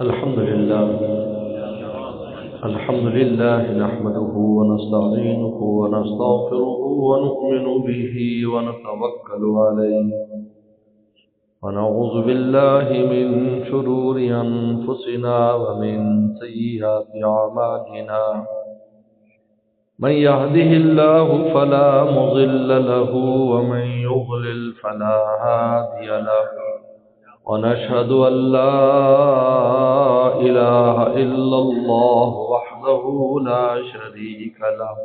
الحمد لله نحمده ونستعينه ونستغفره ونؤمن به ونتوكل عليه ونعوذ بالله من شرور أنفسنا ومن سيئات أعمالنا من يهده الله فلا مضل له ومن يضلل فلا هادي له ونشهد أن لا إله إلا الله وحده لا شريك له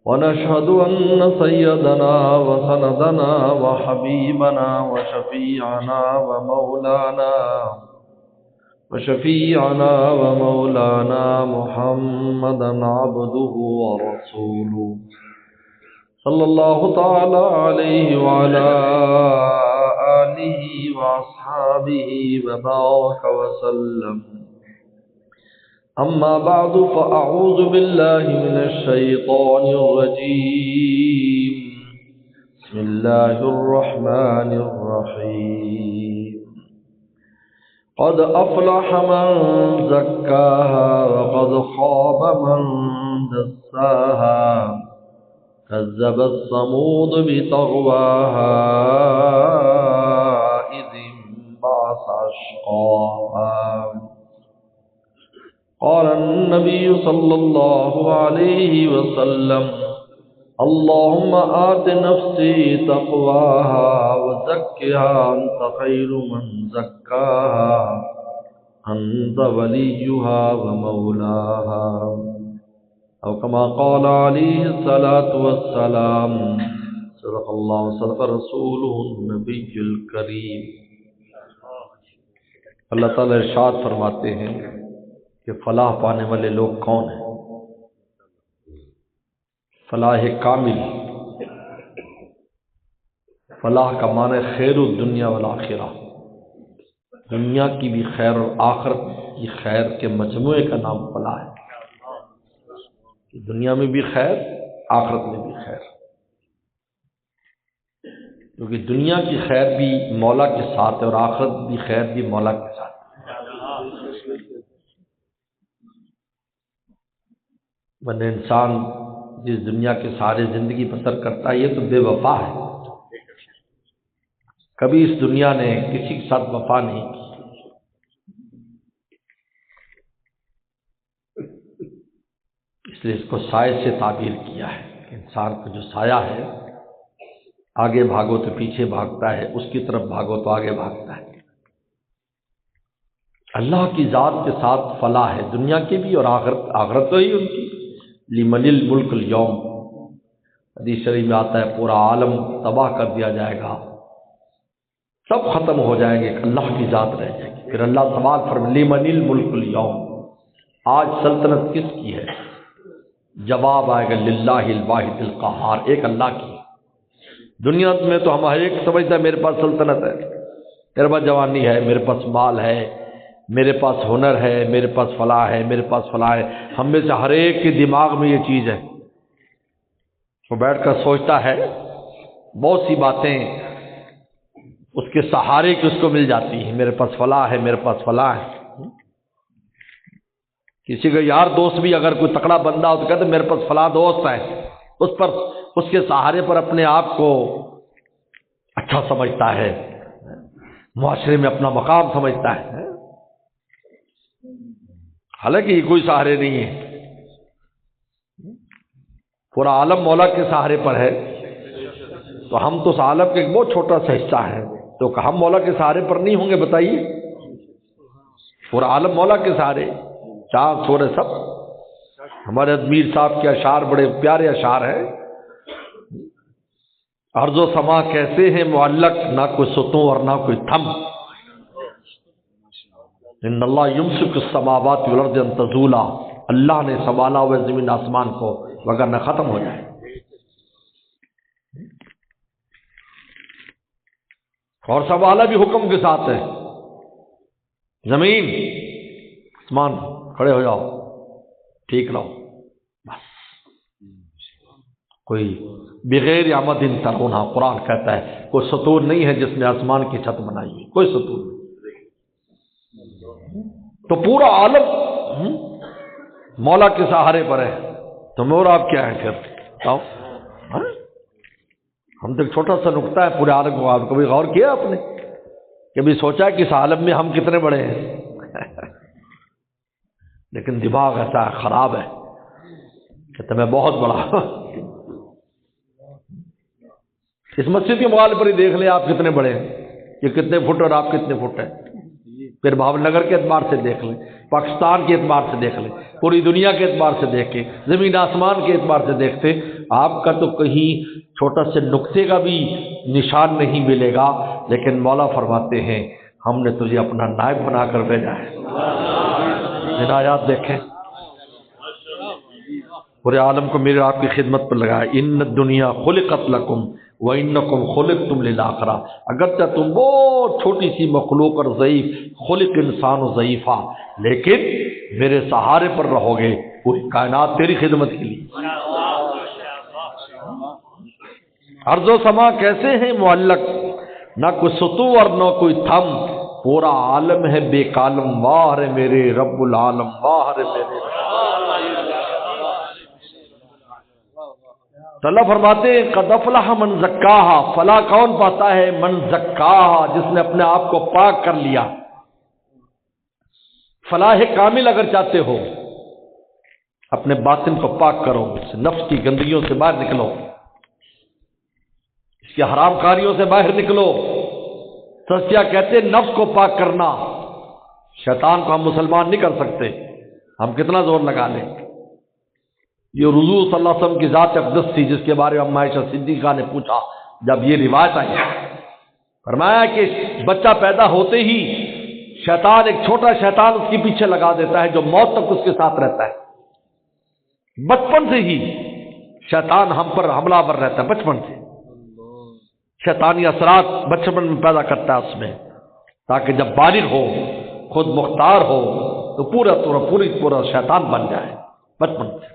ونشهد أن سيدنا وسندنا وحبيبنا وشفيعنا محمدا عبده ورسوله صلى الله تعالى عليه وعلى آله وأصحابه وبارك وسلم. أما بعد فأعوذ بالله من الشيطان الرجيم. بسم الله الرحمن الرحيم. قد أفلح من زكاها وقد خاب من دساها كذبت ثمود بطغواها إذ انبعث أشقاها. قال النبي صلى الله عليه وسلم اللهم آت نفسي تقواها وزكها أنت خير من زكاها أنت وليها ومولاها أو كما قال عليه الصلاة والسلام. صدق الله وصدق رسوله النبي الكريم. اللہ تعالیٰ ارشاد فرماتے ہیں کہ فلاح پانے والے لوگ کون ہیں؟ فلاح کامل. فلاح کا معنی خیر الدنیا والآخرہ، دنیا کی بھی خیر اور آخرت کی خیر کے مجموعے کا نام فلاح ہے. دنیا میں بھی خیر، آخرت میں بھی خیر، کیونکہ دنیا کی خیر بھی مولا کے ساتھ ہے اور آخرت بھی خیر بھی مولا کے ساتھ. ورنہ انسان جس دنیا کے سارے زندگی بسر کرتا ہے یہ تو بے وفا ہے. کبھی اس دنیا نے کسی کے ساتھ وفا نہیں کی. اس لیے اس کو سائے سے تعبیر کیا ہے کہ انسان کو جو سایہ ہے، آگے بھاگو تو پیچھے بھاگتا ہے، اس کی طرف بھاگو تو آگے بھاگتا ہے. اللہ کی ذات کے ساتھ فلاح ہے، دنیا کی بھی اور آخرت تو ہی ان کی. لمن الملک اليوم، حدیث شریف میں آتا ہے پورا عالم تباہ کر دیا جائے گا، سب ختم ہو جائیں گے، اللہ کی ذات رہ جائے گی. پھر اللہ سوال فرمائے لمن الملک اليوم، آج سلطنت کس کی ہے؟ جواب آئے گا للہ الواحد القہار، ایک اللہ کی. دنیا میں تو ہم ہر ایک سمجھتا ہے میرے پاس سلطنت ہے، میرے پاس جوانی ہے، میرے پاس مال ہے، میرے پاس ہنر ہے، میرے پاس فلاح ہے، میرے پاس فلاح ہے. ہم میں سے ہر ایک کے دماغ میں یہ چیز ہے. وہ بیٹھ کر سوچتا ہے، بہت سی باتیں اس کے سہارے کی اس کو مل جاتی ہیں. میرے پاس فلاح ہے، میرے پاس فلاح ہے. کسی کا یار دوست بھی اگر کوئی تکڑا بندہ ہو تو کہتے میرے پاس فلاں دوست ہے، اس کے سہارے پر اپنے آپ کو اچھا سمجھتا ہے، معاشرے میں اپنا مقام سمجھتا ہے. حالانکہ یہ کوئی سہارے نہیں ہے، پورا عالم مولا کے سہارے پر ہے. تو ہم تو اس عالم کے ایک بہت چھوٹا سا حصہ ہے، تو ہم مولا کے سہارے پر نہیں ہوں گے؟ بتائیے. پورا عالم مولا کے سہارے، چاند سورج سب. ہمارے میر صاحب کے اشعار بڑے پیارے اشعار ہیں. ارض و سما کیسے ہیں معلق، نہ کوئی ستون اور نہ کوئی تھم. ان اللہ یمسک السماوات والارض ان تزولا، اللہ نے سنبھالا ہوا زمین آسمان کو وگرنہ ختم ہو جائے. اور سنبھالا بھی حکم کے ساتھ ہے. زمین آسمان کھڑے ہو جاؤ، ٹھیک رہو، بس. کوئی بغیر عمد ترونہ، قرآن کہتا ہے کوئی ستون نہیں ہے جس نے آسمان کی چھت بنائی ہے، کوئی ستون نہیں. تو پورا عالم مولا کے سہارے پر ہے، تو میں اور آپ کیا ہیں پھر بتاؤ؟ ہم تو ایک چھوٹا سا نقطہ ہے پورے عالم کو. آپ کبھی غور کیا آپ نے؟ کبھی سوچا کہ اس عالم میں ہم کتنے بڑے ہیں؟ لیکن دماغ ایسا خراب ہے کہ میں بہت بڑا. اس مسجد کے مقابلے پر ہی دیکھ لیں آپ کتنے بڑے ہیں، یہ کتنے فٹ اور آپ کتنے فٹ ہیں. پھر بھاول نگر کے اعتبار سے دیکھ لیں، پاکستان کے اعتبار سے دیکھ لیں، پوری دنیا کے اعتبار سے دیکھیں، زمین آسمان کے اعتبار سے دیکھتے آپ کا تو کہیں چھوٹا سے نقطے کا بھی نشان نہیں ملے گا. لیکن مولا فرماتے ہیں ہم نے تجھے اپنا نائب بنا کر بھیجا ہے. ہدایات دیکھیں، پورے عالم کو میرے آپ کی خدمت پر لگایا. ان الدنیا خلقت لکم وانکم خلقتم للآخرہ. اگرچہ تم بہت چھوٹی سی مخلوق اور ضعیف، خلق انسان و ضعیفہ، لیکن میرے سہارے پر رہو گے. پوری کائنات تیری خدمت کے لیے. ارض و سما کیسے ہیں معلق، نہ کوئی سطو اور نہ کوئی تھم. پورا عالم ہے بے کالم، واہ رے میرے رب العالم، واہ رے میرے. تو اللہ فرماتے ہیں قد افلح من زکاہا. فلاح کون پاتا ہے؟ من زکاہا، جس نے اپنے آپ کو پاک کر لیا. فلاح کامل اگر چاہتے ہو، اپنے باطن کو پاک کرو، نفس کی گندگیوں سے باہر نکلو، اس کی حرام کاریوں سے باہر نکلو. تزکیہ کہتے ہیں نفس کو پاک کرنا. شیطان کو ہم مسلمان نہیں کر سکتے، ہم کتنا زور لگا لیں. یہ حضور صلی اللہ علیہ وسلم کی ذات اقدس تھی جس کے بارے میں عائشہ صدیقہ نے پوچھا. جب یہ روایت آئی، فرمایا کہ بچہ پیدا ہوتے ہی شیطان، ایک چھوٹا شیطان اس کے پیچھے لگا دیتا ہے جو موت تک اس کے ساتھ رہتا ہے. بچپن سے ہی شیطان ہم پر حملہ آور رہتا ہے. بچپن سے شیطانی اثرات بچپن میں پیدا کرتا ہے اس میں، تاکہ جب بالغ ہو، خود مختار ہو، تو پورا شیطان بن جائے بچپن سے.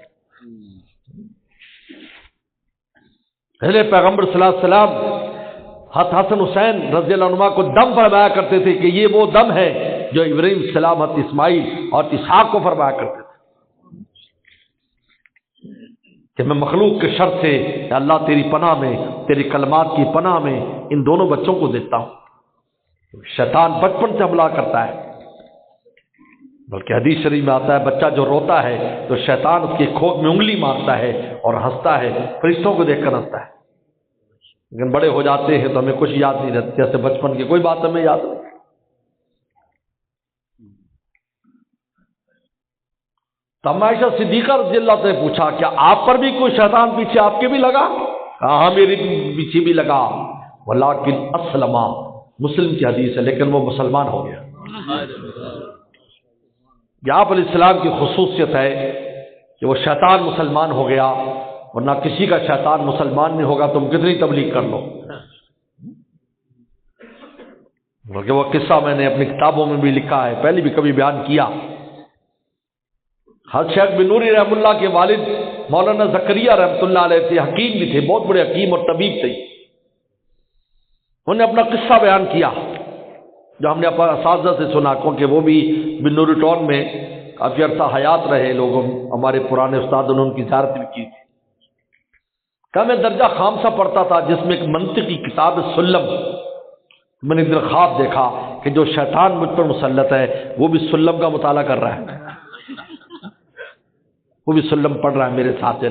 پہلے پیغمبر صلی اللہ علیہ وسلم حسن حسین رضی اللہ عنہ کو دم فرمایا کرتے تھے کہ یہ وہ دم ہے جو ابراہیم السلام، اسماعیل اور اسحاق کو فرمایا کرتے تھے کہ میں مخلوق کے شر سے اللہ تیری پناہ میں، تیری کلمات کی پناہ میں ان دونوں بچوں کو دیتا ہوں. شیطان بچپن سے حملہ کرتا ہے، بلکہ حدیث شریف میں آتا ہے بچہ جو روتا ہے تو شیطان اس کی کھوک میں انگلی مارتا ہے اور ہنستا ہے، فرشتوں کو دیکھ کر ہنستا ہے. لیکن بڑے ہو جاتے ہیں تو ہمیں کچھ یاد نہیں رہتا، جیسے بچپن کی کوئی بات ہمیں یاد نہیں. تو عائشہ صدیقہ رضی اللہ سے پوچھا کیا آپ پر بھی کوئی شیطان پیچھے آپ کے بھی لگا؟ ہاں میری پیچھے بھی لگا. ولکن اسلم، مسلم کی حدیث ہے، لیکن وہ مسلمان ہو گیا. یہ آپ علیہ السلام کی خصوصیت ہے کہ وہ شیطان مسلمان ہو گیا، ورنہ کسی کا شیطان مسلمان نہیں ہوگا. تم کتنی تبلیغ کر لو. بلکہ وہ قصہ میں نے اپنی کتابوں میں بھی لکھا ہے، پہلے بھی کبھی بیان کیا. حضرت شیخ بن نوری رحمۃ اللہ کے والد مولانا زکریا رحمۃ اللہ علیہ تھے، حکیم بھی تھے، بہت بڑے حکیم اور طبیب تھے. انہوں نے اپنا قصہ بیان کیا جو ہم نے اپنے اساتذہ سے سنا، کیونکہ وہ بھی بن نوری ٹاؤن میں کافی عرصہ حیات رہے. لوگوں ہمارے پرانے استاد نے ان کی زیارت بھی کی. کہ میں درجہ خامسہ پڑھتا تھا جس میں ایک منطقی کتاب سلم، میں نے ایک دن خواب دیکھا کہ جو شیطان مجھ پر مسلط ہے وہ بھی سلم کا مطالعہ کر رہا ہے، وہ بھی سلم پڑھ رہا ہے میرے ساتھ.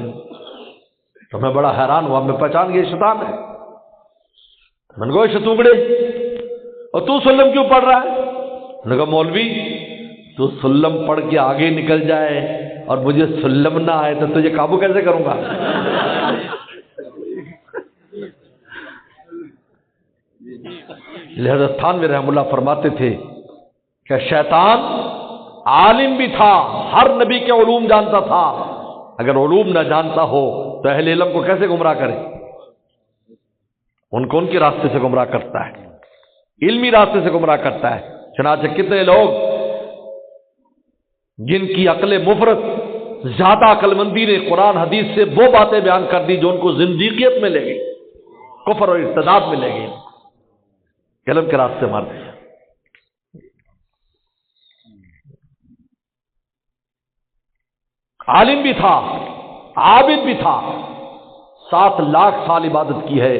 تو میں بڑا حیران ہوا، میں پہچان گیا شیطان ہے. میں نے کہا شتوگڑے، اور تو سلم کیوں پڑھ رہا ہے؟ میں نے کہا مولوی تو سلم پڑھ کے آگے نکل جائے اور مجھے سلم نہ آئے تو تجھے قابو کیسے کروں گا؟ لہذا تھانوی رحم اللہ فرماتے تھے کہ شیطان عالم بھی تھا، ہر نبی کے علوم جانتا تھا. اگر علوم نہ جانتا ہو تو اہل علم کو کیسے گمراہ کرے؟ ان کو ان کے راستے سے گمراہ کرتا ہے، علمی راستے سے گمراہ کرتا ہے. چنانچہ کتنے لوگ جن کی عقل مفرط، زیادہ عقل مندی نے قرآن حدیث سے وہ باتیں بیان کر دی جو ان کو زندیقیت میں لے گئی، کفر اور ارتداد میں لے گئی، علم کے راستے مار دیا. عالم بھی تھا، عابد بھی تھا، 7 لاکھ سال عبادت کی ہے۔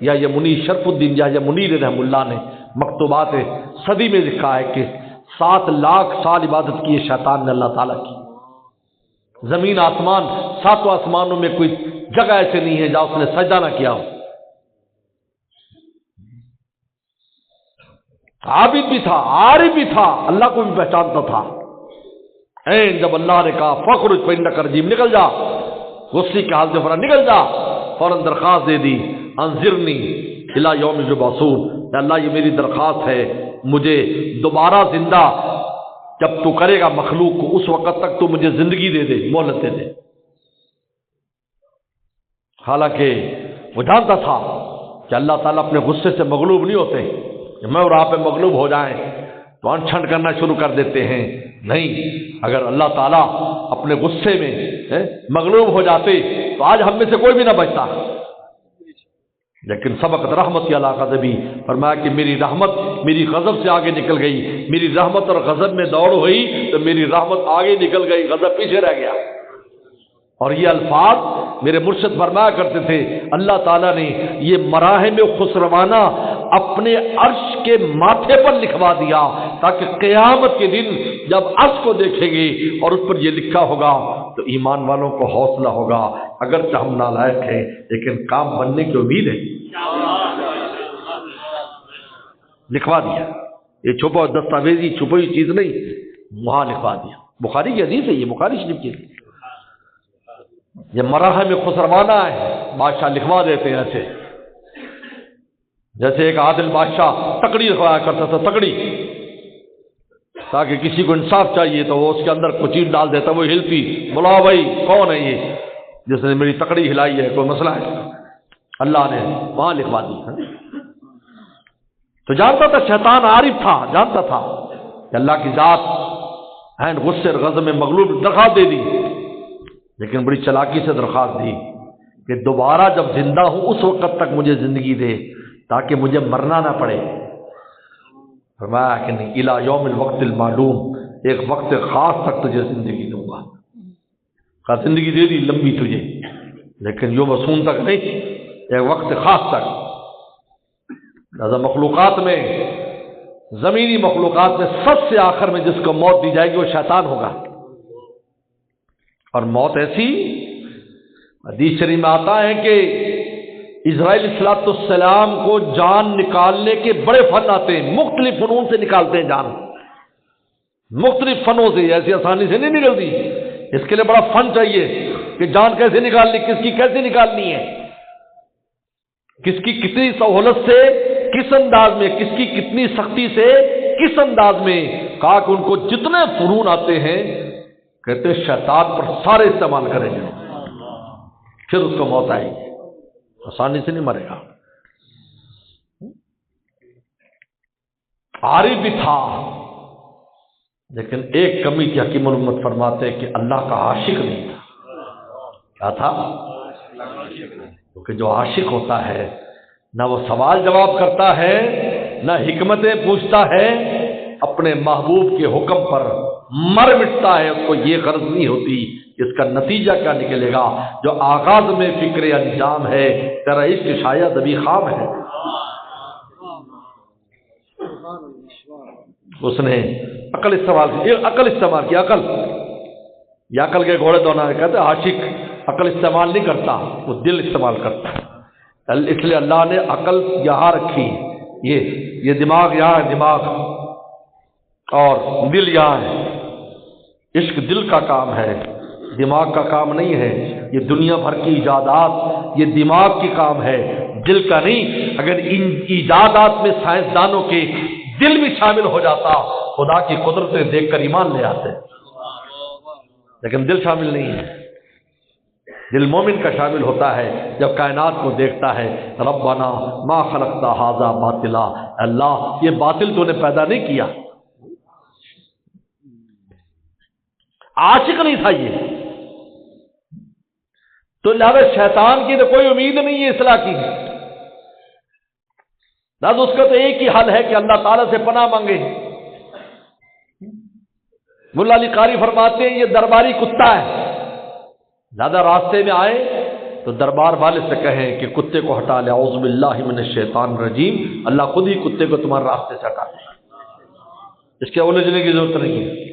یا یہ منیر شرف الدین یا منیر رحم اللہ نے مکتوبات صدی میں لکھا ہے کہ 7 لاکھ سال عبادت کی ہے شیطان نے اللہ تعالیٰ کی۔ زمین آسمان، 7 آسمانوں میں کوئی جگہ ایسے نہیں ہے جہاں اس نے سجدہ نہ کیا ہو۔ عابد بھی تھا، عارف بھی تھا، اللہ کو بھی پہچانتا تھا۔ جب اللہ نے کہا فخرج فإنک رجیم، نکل جا، غصے کے حال سے فرا نکل جا، فوراً درخواست دے دی، انذرنی الی یوم یبعثون، اللہ یہ میری درخواست ہے، مجھے دوبارہ زندہ جب تو کرے گا مخلوق کو اس وقت تک تو مجھے زندگی دے دے، مہلت دے دے۔ حالانکہ وہ جانتا تھا کہ اللہ تعالیٰ اپنے غصے سے مغلوب نہیں ہوتے، کہ میں اور آپ مغلوب ہو جائیں تو انچھنٹ کرنا شروع کر دیتے ہیں، نہیں، اگر اللہ تعالیٰ اپنے غصے میں مغلوب ہو جاتے تو آج ہم میں سے کوئی بھی نہ بچتا۔ لیکن سبقت رحمت علی غضبی، فرمایا کہ میری رحمت میری غضب سے آگے نکل گئی، میری رحمت اور غضب میں دوڑ ہوئی تو میری رحمت آگے نکل گئی، غضب پیچھے رہ گیا۔ اور یہ الفاظ میرے مرشد فرمایا کرتے تھے، اللہ تعالیٰ نے یہ مراحم خسروانہ اپنے عرش کے ماتھے پر لکھوا دیا تاکہ قیامت کے دن جب عرش کو دیکھیں گے اور اس پر یہ لکھا ہوگا تو ایمان والوں کو حوصلہ ہوگا، اگرچہ ہم نالائق ہیں لیکن کام بننے کی امید ہے۔ لکھوا دیا، یہ چھپا دستاویزی چھپی ہوئی چیز نہیں، وہاں لکھوا دیا۔ بخاری کی حدیث ہے، یہ بخاری شریف کی، یہ مراحم خسروانہ ہے، بادشاہ لکھوا دیتے ہیں ایسے، جیسے ایک عادل بادشاہ تکڑی لکھوایا کرتا تھا، تکڑی، تاکہ کسی کو انصاف چاہیے تو وہ اس کے اندر کچھ چیز ڈال دیتا، وہ ہلتی، بلاؤ بھائی کون ہے یہ جس نے میری تکڑی ہلائی ہے، کوئی مسئلہ ہے؟ اللہ نے وہاں لکھوا دی۔ تو جانتا تھا، شیطان عارف تھا، جانتا تھا کہ اللہ کی ذات غصے اور غضب میں مغلوب، درخواست دے دی، لیکن بڑی چلاکی سے درخواست دی کہ دوبارہ جب زندہ ہوں اس وقت تک مجھے زندگی دے تاکہ مجھے مرنا نہ پڑے۔ فرمایا کہ نہیں، الی یوم الوقت المعلوم، ایک وقت خاص تک تجھے زندگی دوں گا۔ کہا زندگی دے دی لمبی تجھے، لیکن یوم مسون تک نہیں، ایک وقت خاص تک۔ لہذا مخلوقات میں، زمینی مخلوقات میں سب سے آخر میں جس کو موت دی جائے گی وہ شیطان ہوگا۔ اور موت ایسی، حدیث شریف میں آتا ہے کہ اسرائیل علیہ السلام کو جان نکالنے کے بڑے فن آتے ہیں، مختلف فنون سے نکالتے ہیں جان، مختلف فنوں سے، ایسی آسانی سے نہیں نکلتی، اس کے لیے بڑا فن چاہیے کہ جان کیسے نکالنی، کس کی کیسے نکالنی ہے، کس کی کتنی سہولت سے، کس انداز میں، کس کی کتنی سختی سے، کس انداز میں۔ کہا کہ ان کو جتنے فنون آتے ہیں کہتے شیطان پر سارے استعمال کریں گے، پھر اس کو موت آئے گی، آسانی سے نہیں مرے گا۔ عارف بھی تھا، لیکن ایک کمی کی حکیم الامت فرماتے کہ اللہ کا عاشق نہیں تھا۔ کیا تھا؟ کیونکہ جو عاشق ہوتا ہے نہ وہ سوال جواب کرتا ہے، نہ حکمتیں پوچھتا ہے، اپنے محبوب کے حکم پر مر مٹتا ہے، اس کو یہ غرض نہیں ہوتی اس کا نتیجہ کیا نکلے گا۔ جو آغاز میں فکر انجام ہے، تیرا عشق شاید ابھی خواب ہے۔ اس نے عقل استعمال کی، عقل استعمال کی، عقل، یہ عقل کے گھوڑے دونا کہتے ہیں عاشق عقل استعمال نہیں کرتا، وہ دل استعمال کرتا ہے۔ اس لیے اللہ نے عقل یہاں رکھی، یہ دماغ یہاں ہے، دماغ، اور دل یہاں ہے۔ عشق دل کا کام ہے، دماغ کا کام نہیں ہے۔ یہ دنیا بھر کی ایجادات یہ دماغ کی کام ہے، دل کا نہیں۔ اگر ان ایجادات میں سائنسدانوں کے دل بھی شامل ہو جاتا، خدا کی قدرتیں دیکھ کر ایمان لے آتے، لیکن دل شامل نہیں ہے۔ دل مومن کا شامل ہوتا ہے جب کائنات کو دیکھتا ہے، ربنا ما خلقت ھذا باطلا، اللہ یہ باطل تو نے پیدا نہیں کیا۔ عاشق نہیں تھا یہ، تو لہذا شیطان کی تو کوئی امید نہیں ہے اصلاح کی، لہذا اس کا تو ایک ہی حل ہے کہ اللہ تعالیٰ سے پناہ مانگے۔ ملا علی قاری فرماتے ہیں یہ درباری کتا ہے، زیادہ راستے میں آئے تو دربار والے سے کہیں کہ کتے کو ہٹا لے، اعوذ باللہ من الشیطان الرجیم، اللہ خود ہی کتے کو تمہارے راستے سے ہٹا دے، اس کے الجھنے کی ضرورت نہیں ہے۔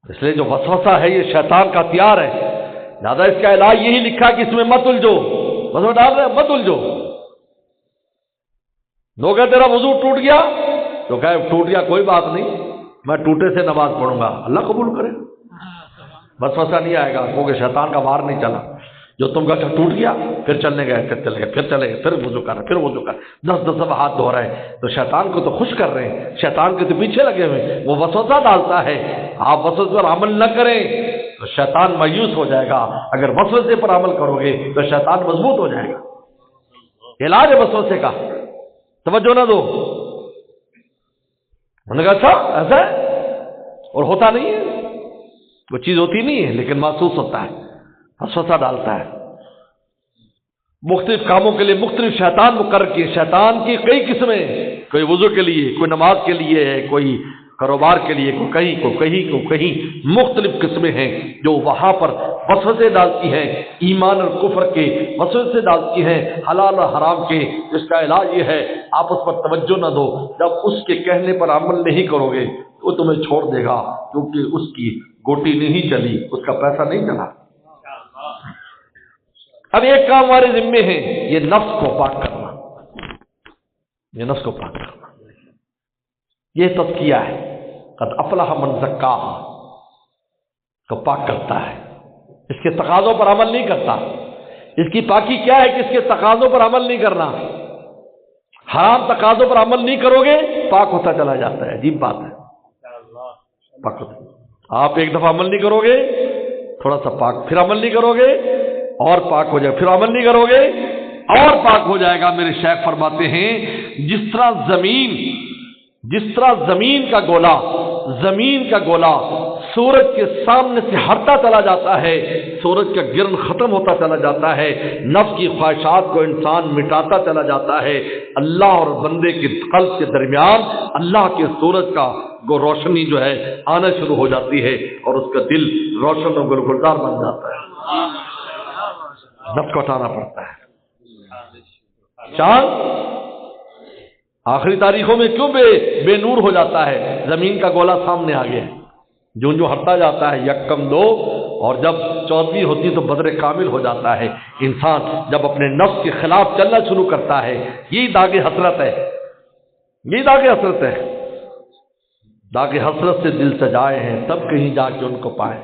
اس لیے جو وسوسہ ہے یہ شیطان کا ہتھیار ہے، لہٰذا اس کا علاج یہی لکھا کہ اس میں مت الجھو، وسوسہ ڈال رہے مت الجھو۔ لوگ کہ تیرا وضو ٹوٹ گیا، تو کہے ٹوٹ گیا کوئی بات نہیں، میں ٹوٹے سے نماز پڑھوں گا، اللہ قبول کرے، وسوسہ نہیں آئے گا، کیونکہ شیطان کا وار نہیں چلا۔ جو تم کا ٹوٹ گیا پھر چلنے گئے، پھر چلے گئے، پھر چلے گئے، پھر وضو کر رہے، پھر وضو کر، 10 ہاتھ دھو رہے ہیں، تو شیطان کو تو خوش کر رہے ہیں، شیطان کے تو پیچھے لگے ہوئے، وہ وسوسہ ڈالتا ہے۔ آپ وسوسے پر عمل نہ کریں تو شیطان مایوس ہو جائے گا، اگر وسوسے پر عمل کرو گے تو شیطان مضبوط ہو جائے گا۔ علاج ہے وسوسے کا، توجہ نہ دو۔ میں نے کہا اچھا ایسا ہے، اور ہوتا نہیں ہے، وہ چیز ہوتی نہیں ہے لیکن محسوس ہوتا ہے، وسوسہ ڈالتا ہے۔ مختلف کاموں کے لیے مختلف شیطان مقرر کیے، شیطان کی کئی قسمیں، کوئی وضو کے لیے، کوئی نماز کے لیے ہے، کوئی کاروبار کے لیے، کوئی کہیں مختلف قسمیں ہیں جو وہاں پر وسوسے ڈالتی ہیں، ایمان اور کفر کے وسوسے ڈالتی ہیں، حلال اور حرام کے۔ اس کا علاج یہ ہے آپ اس پر توجہ نہ دو، جب اس کے کہنے پر عمل نہیں کرو گے وہ تمہیں چھوڑ دے گا، کیونکہ اس کی گوٹی نہیں چلی، اس کا پیسہ نہیں چلا۔ اب ایک کام ہمارے ذمے ہے، یہ نفس کو پاک کرنا، یہ نفس کو پاک کرنا، یہ تزکیہ ہے۔ قد افلح من زکاہا کو پاک کرتا ہے، اس کے تقاضوں پر عمل نہیں کرتا۔ اس کی پاکی کیا ہے کہ اس کے تقاضوں پر عمل نہیں کرنا، حرام تقاضوں پر عمل نہیں کرو گے پاک ہوتا چلا جاتا ہے، عجیب بات ہے، پاک ہوتا۔ آپ ایک دفعہ عمل نہیں کرو گے تھوڑا سا پاک، پھر عمل نہیں کرو گے اور پاک ہو جائے، پھر عمل نہیں کرو گے اور پاک ہو جائے گا۔ میرے شیخ فرماتے ہیں جس طرح زمین کا گولا سورج کے سامنے سے ہٹتا چلا جاتا ہے، سورج کا گرن ختم ہوتا چلا جاتا ہے، نفس کی خواہشات کو انسان مٹاتا چلا جاتا ہے، اللہ اور بندے کے قلب کے درمیان اللہ کے سورج کا روشنی جو ہے آنا شروع ہو جاتی ہے اور اس کا دل روشن و گلگلدار بن جاتا ہے۔ نفس کو ہٹانا پڑتا ہے۔ چاند آخری تاریخوں میں کیوں بے نور ہو جاتا ہے؟ زمین کا گولا سامنے آ گیا، جو ہٹتا جاتا ہے، یکم دو، اور جب 14ویں ہوتی تو بدر کامل ہو جاتا ہے۔ انسان جب اپنے نفس کے خلاف چلنا شروع کرتا ہے، یہی داغ حسرت ہے، یہی داغ حسرت ہے۔ داغ حسرت سے دل سجائے ہیں تب کہیں جا کے ان کو پائے،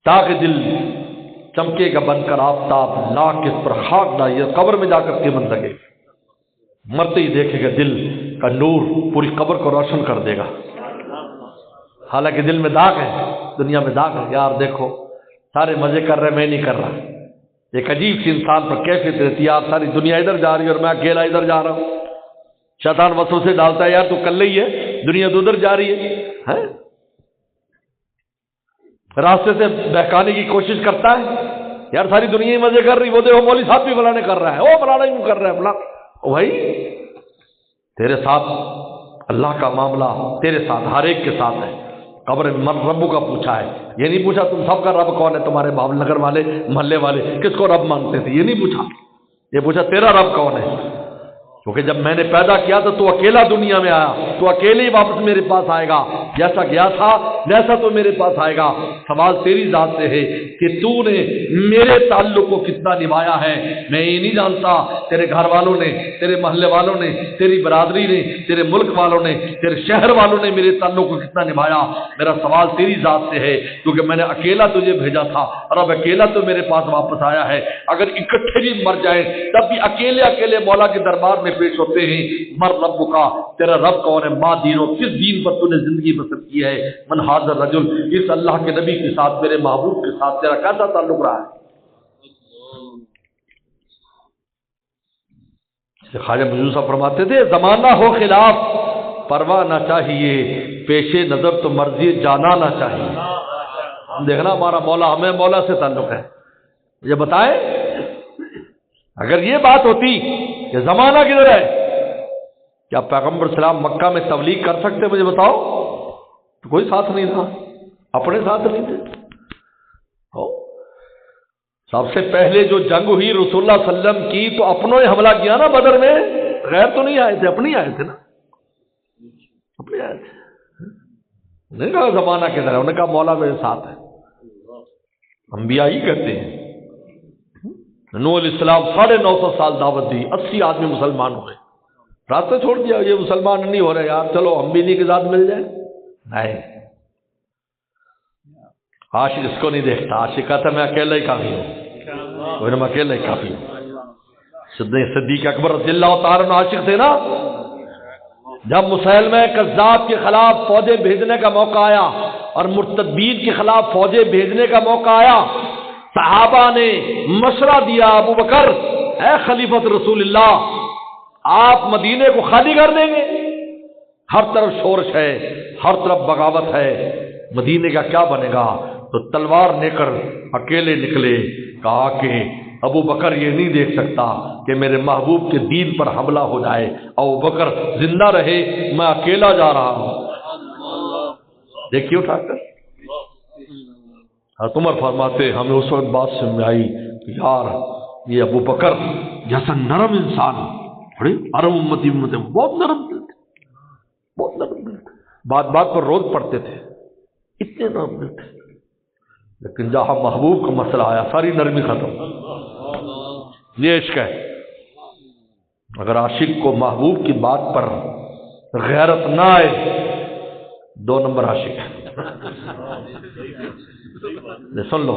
تاکہ دل چمکے گا بن کر آفتاب، لاکھ اس پر خاک ڈالیے، قبر میں جا کر قیمت لگے، مرتے ہی دیکھے گا دل کا نور پوری قبر کو روشن کر دے گا۔ حالانکہ دل میں داغ ہے، دنیا میں داغ ہے، یار دیکھو سارے مزے کر رہے میں نہیں کر رہا، ایک عجیب سی انسان پر کیفیت رہتی ہے، یار ساری دنیا ادھر جا رہی ہے اور میں اکیلا ادھر جا رہا ہوں۔ شیطان وسوسے ڈالتا ہے، یار تو کل ہی ہے، دنیا تو ادھر جا رہی ہے، راستے سے بہکانے کی کوشش کرتا ہے، یار ساری دنیا ہی مزے کر رہی، وہ دیکھو مولوی صاحب بھی فلانے کر رہا ہے، وہ فلانا ہی کر رہا ہے فلاں۔ بھائی تیرے ساتھ اللہ کا معاملہ تیرے ساتھ ہر ایک کے ساتھ ہے۔ قبر میں ربو کا پوچھا ہے، یہ نہیں پوچھا تم سب کا رب کون ہے، تمہارے بابل نگر والے محلے والے کس کو رب مانتے تھے، یہ نہیں پوچھا، یہ پوچھا تیرا رب کون ہے، کیونکہ جب میں نے پیدا کیا تو اکیلا دنیا میں آیا، تو اکیلے ہی واپس میرے پاس آئے گا، جیسا گیا تھا ویسا تو میرے پاس آئے گا۔ سوال تیری ذات سے ہے کہ تو نے میرے تعلق کو کتنا نبھایا ہے، میں یہ نہیں جانتا تیرے گھر والوں نے، تیرے محلے والوں نے، تیری برادری نے، تیرے ملک والوں نے، تیرے شہر والوں نے میرے تعلق کو کتنا نبھایا۔ میرا سوال تیری ذات سے ہے، کیونکہ میں نے اکیلا تجھے بھیجا تھا اور اب اکیلا تو میرے پاس واپس آیا ہے۔ اگر اکٹھے بھی مر جائیں تب بھی اکیلے اکیلے مولا کے دربار میں پیش ہوتے ہیں۔ مر رب کا، تیرا رب کون ہے، ماں دینوں، کس دین پر تو نے زندگی بسر کی ہے، من حاضر رجل، اس اللہ کے نبی کے ساتھ، میرے محبوب کے ساتھ تیرا کیسا تعلق رہا ہے۔ خواجہ مجذوب صاحب فرماتے تھے زمانہ ہو خلاف پرواہ نہ چاہیے، پیش نظر تو مرضی جانا نہ چاہیے۔ ہم دیکھنا ہمارا مولا، ہمیں مولا سے تعلق ہے، یہ بتائیں اگر یہ بات ہوتی کہ زمانہ کدھر ہے، کیا پیغمبر سلام مکہ میں تبلیغ کر سکتے؟ مجھے بتاؤ، تو کوئی ساتھ نہیں تھا، اپنے ساتھ نہیں تھے۔ سب سے پہلے جو جنگ ہوئی رسول اللہ صلی اللہ علیہ وسلم کی تو اپنوں نے حملہ کیا نا بدر میں، غیر تو نہیں آئے تھے، اپنے ہی آئے تھے نا، اپنے آئے تھے۔ نہیں کہا زمانہ کدھر ہے، انہوں نے کہا مولا میرے ساتھ ہے۔ انبیاء ہی کہتے ہیں۔ نوح علیہ السلام 950 سال دعوت دی، 80 آدمی مسلمان ہوئے، راستہ چھوڑ دیا، یہ مسلمان نہیں ہو رہے یار، چلو ہم بھی نہیں کے ساتھ مل جائیں۔ نہیں، عاشق اس کو نہیں دیکھتا، عاشق کہتا میں اکیلا ہی کافی ہوں، میں اکیلا ہی کافی ہوں۔ صدیق اکبر رضی اللہ تعالیٰ عنہ عاشق تھے نا، جب مسلمہ کذاب کے خلاف فوجیں بھیجنے کا موقع آیا اور مرتدین کے خلاف فوجیں بھیجنے کا موقع آیا، صحابہ نے مشورہ دیا، ابو بکر اے خلیفۃ رسول اللہ، آپ مدینے کو خالی کر دیں گے، ہر طرف شورش ہے، ہر طرف بغاوت ہے، مدینے کا کیا بنے گا؟ تو تلوار لے کر اکیلے نکلے، کہا کہ ابو بکر یہ نہیں دیکھ سکتا کہ میرے محبوب کے دین پر حملہ ہو جائے، ابو بکر زندہ رہے، میں اکیلا جا رہا ہوں۔ دیکھیے اٹھا کر عمر فرماتے ہمیں اس وقت بات سمجھ میں آئی کہ یار یہ ابو بکر جیسا نرم انسان، بڑے عرب امتی بہت نرم دل تھے، بہت نرم دل تھے، بات بات پر روز پڑھتے تھے، اتنے نرم دل تھے، لیکن جہاں محبوب کا مسئلہ آیا ساری نرمی ختم۔ یہ عشق ہے۔ اگر عاشق کو محبوب کی بات پر غیرت نہ آئے، 2 نمبر عاشق ہے۔ سن لو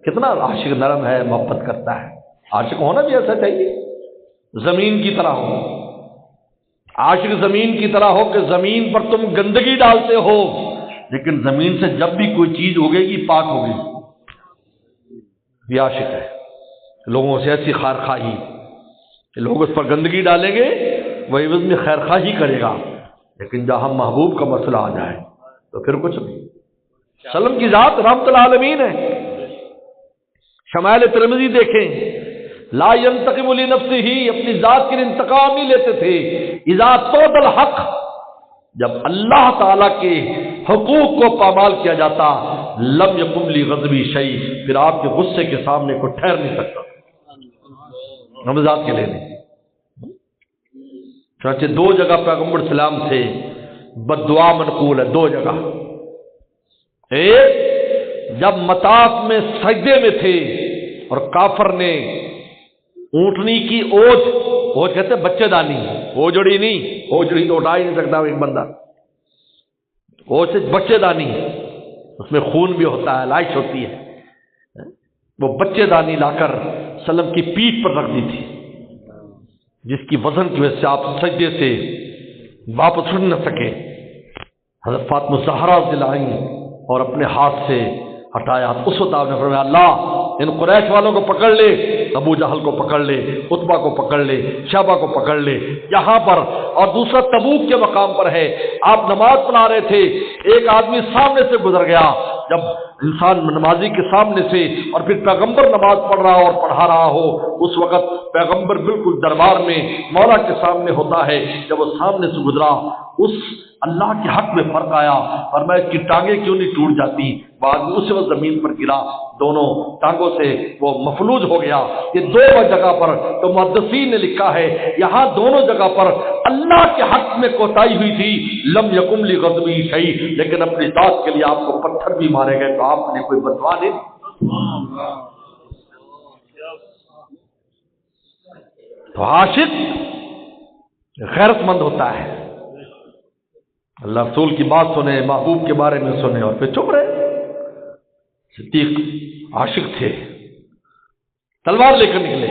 کتنا عاشق نرم ہے، محبت کرتا ہے۔ عاشق ہونا بھی ایسا چاہیے، زمین کی طرح ہو، عاشق زمین کی طرح ہو کہ زمین پر تم گندگی ڈالتے ہو لیکن زمین سے جب بھی کوئی چیز اگے گی پاک ہوگی۔ یہ عاشق ہے، لوگوں سے ایسی خیرخواہی کہ لوگ اس پر گندگی ڈالیں گے، وہی عوض میں خیرخواہی کرے گا، لیکن جہاں محبوب کا مسئلہ آ جائے تو پھر کچھ نہیں۔ سلم کی ذات رحمت العالمین ہے۔ شمائل ترمذی دیکھیں، لا ينتقم لنفسه، اپنی ذات کے لیے انتقام نہیں لیتے تھے، اذا طود الحق، جب اللہ تعالی کے حقوق کو پامال کیا جاتا، لم یقم لی غضبی شیء، پھر آپ کے غصے کے سامنے کوئی ٹھہر نہیں سکتا، ہم ذات کے لیے نہیں۔ چنانچہ 2 جگہ پیغمبر سلام سے بد دعا منقول ہے، 2 جگہ۔ ایک جب مطاف میں سجدے میں تھے اور کافر نے اونٹنی کی اوج کہتے بچے دانی، اوجڑی نہیں، اوجڑی تو اٹھا ہی نہیں سکتا ایک بندہ، اوج سے بچے دانی، اس میں خون بھی ہوتا ہے، لائش ہوتی ہے، وہ بچے دانی لا کر سلم کی پیٹھ پر رکھ دی تھی، جس کی وزن کی وجہ سے آپ سجدے سے واپس اٹھ نہ سکے۔ حضرت فاطمہ زہرا دلائیں اور اپنے ہاتھ سے ہٹایا۔ اس وقت آپ نے فرمایا اللہ ان قریش والوں کو پکڑ لے، ابو جہل کو پکڑ لے، عتبہ کو پکڑ لے، شیبہ کو پکڑ لے یہاں پر۔ اور دوسرا تبوک کے مقام پر ہے، آپ نماز پڑھا رہے تھے، ایک آدمی سامنے سے گزر گیا، جب انسان نمازی کے سامنے سے اور پھر پیغمبر نماز پڑھ رہا ہو اور پڑھا رہا ہو، اس وقت پیغمبر بالکل دربار میں مولا کے سامنے ہوتا ہے، جب وہ سامنے سے گزرا اس اللہ کے حق میں فرق آیا، اور میں اس کی ٹانگیں کیوں نہیں ٹوٹ جاتی، بعد میں اسی وقت زمین پر گرا، دونوں ٹانگوں سے وہ مفلوج ہو گیا۔ یہ 2 جگہ پر تو محدثین نے لکھا ہے، یہاں دونوں جگہ پر اللہ کے حق میں کوتاہی ہوئی تھی، لم یکم لی غضبی شیء، لیکن اپنی ذات کے لیے آپ کو پتھر بھی مارے گئے تو آپ نے کوئی بدوا نہیں۔ تو عاشق غیرت مند ہوتا ہے، اللہ رسول کی بات سنے، محبوب کے بارے میں سنے اور پھر چپ رہے۔ صدیق عاشق تھے، تلوار لے کر نکلے،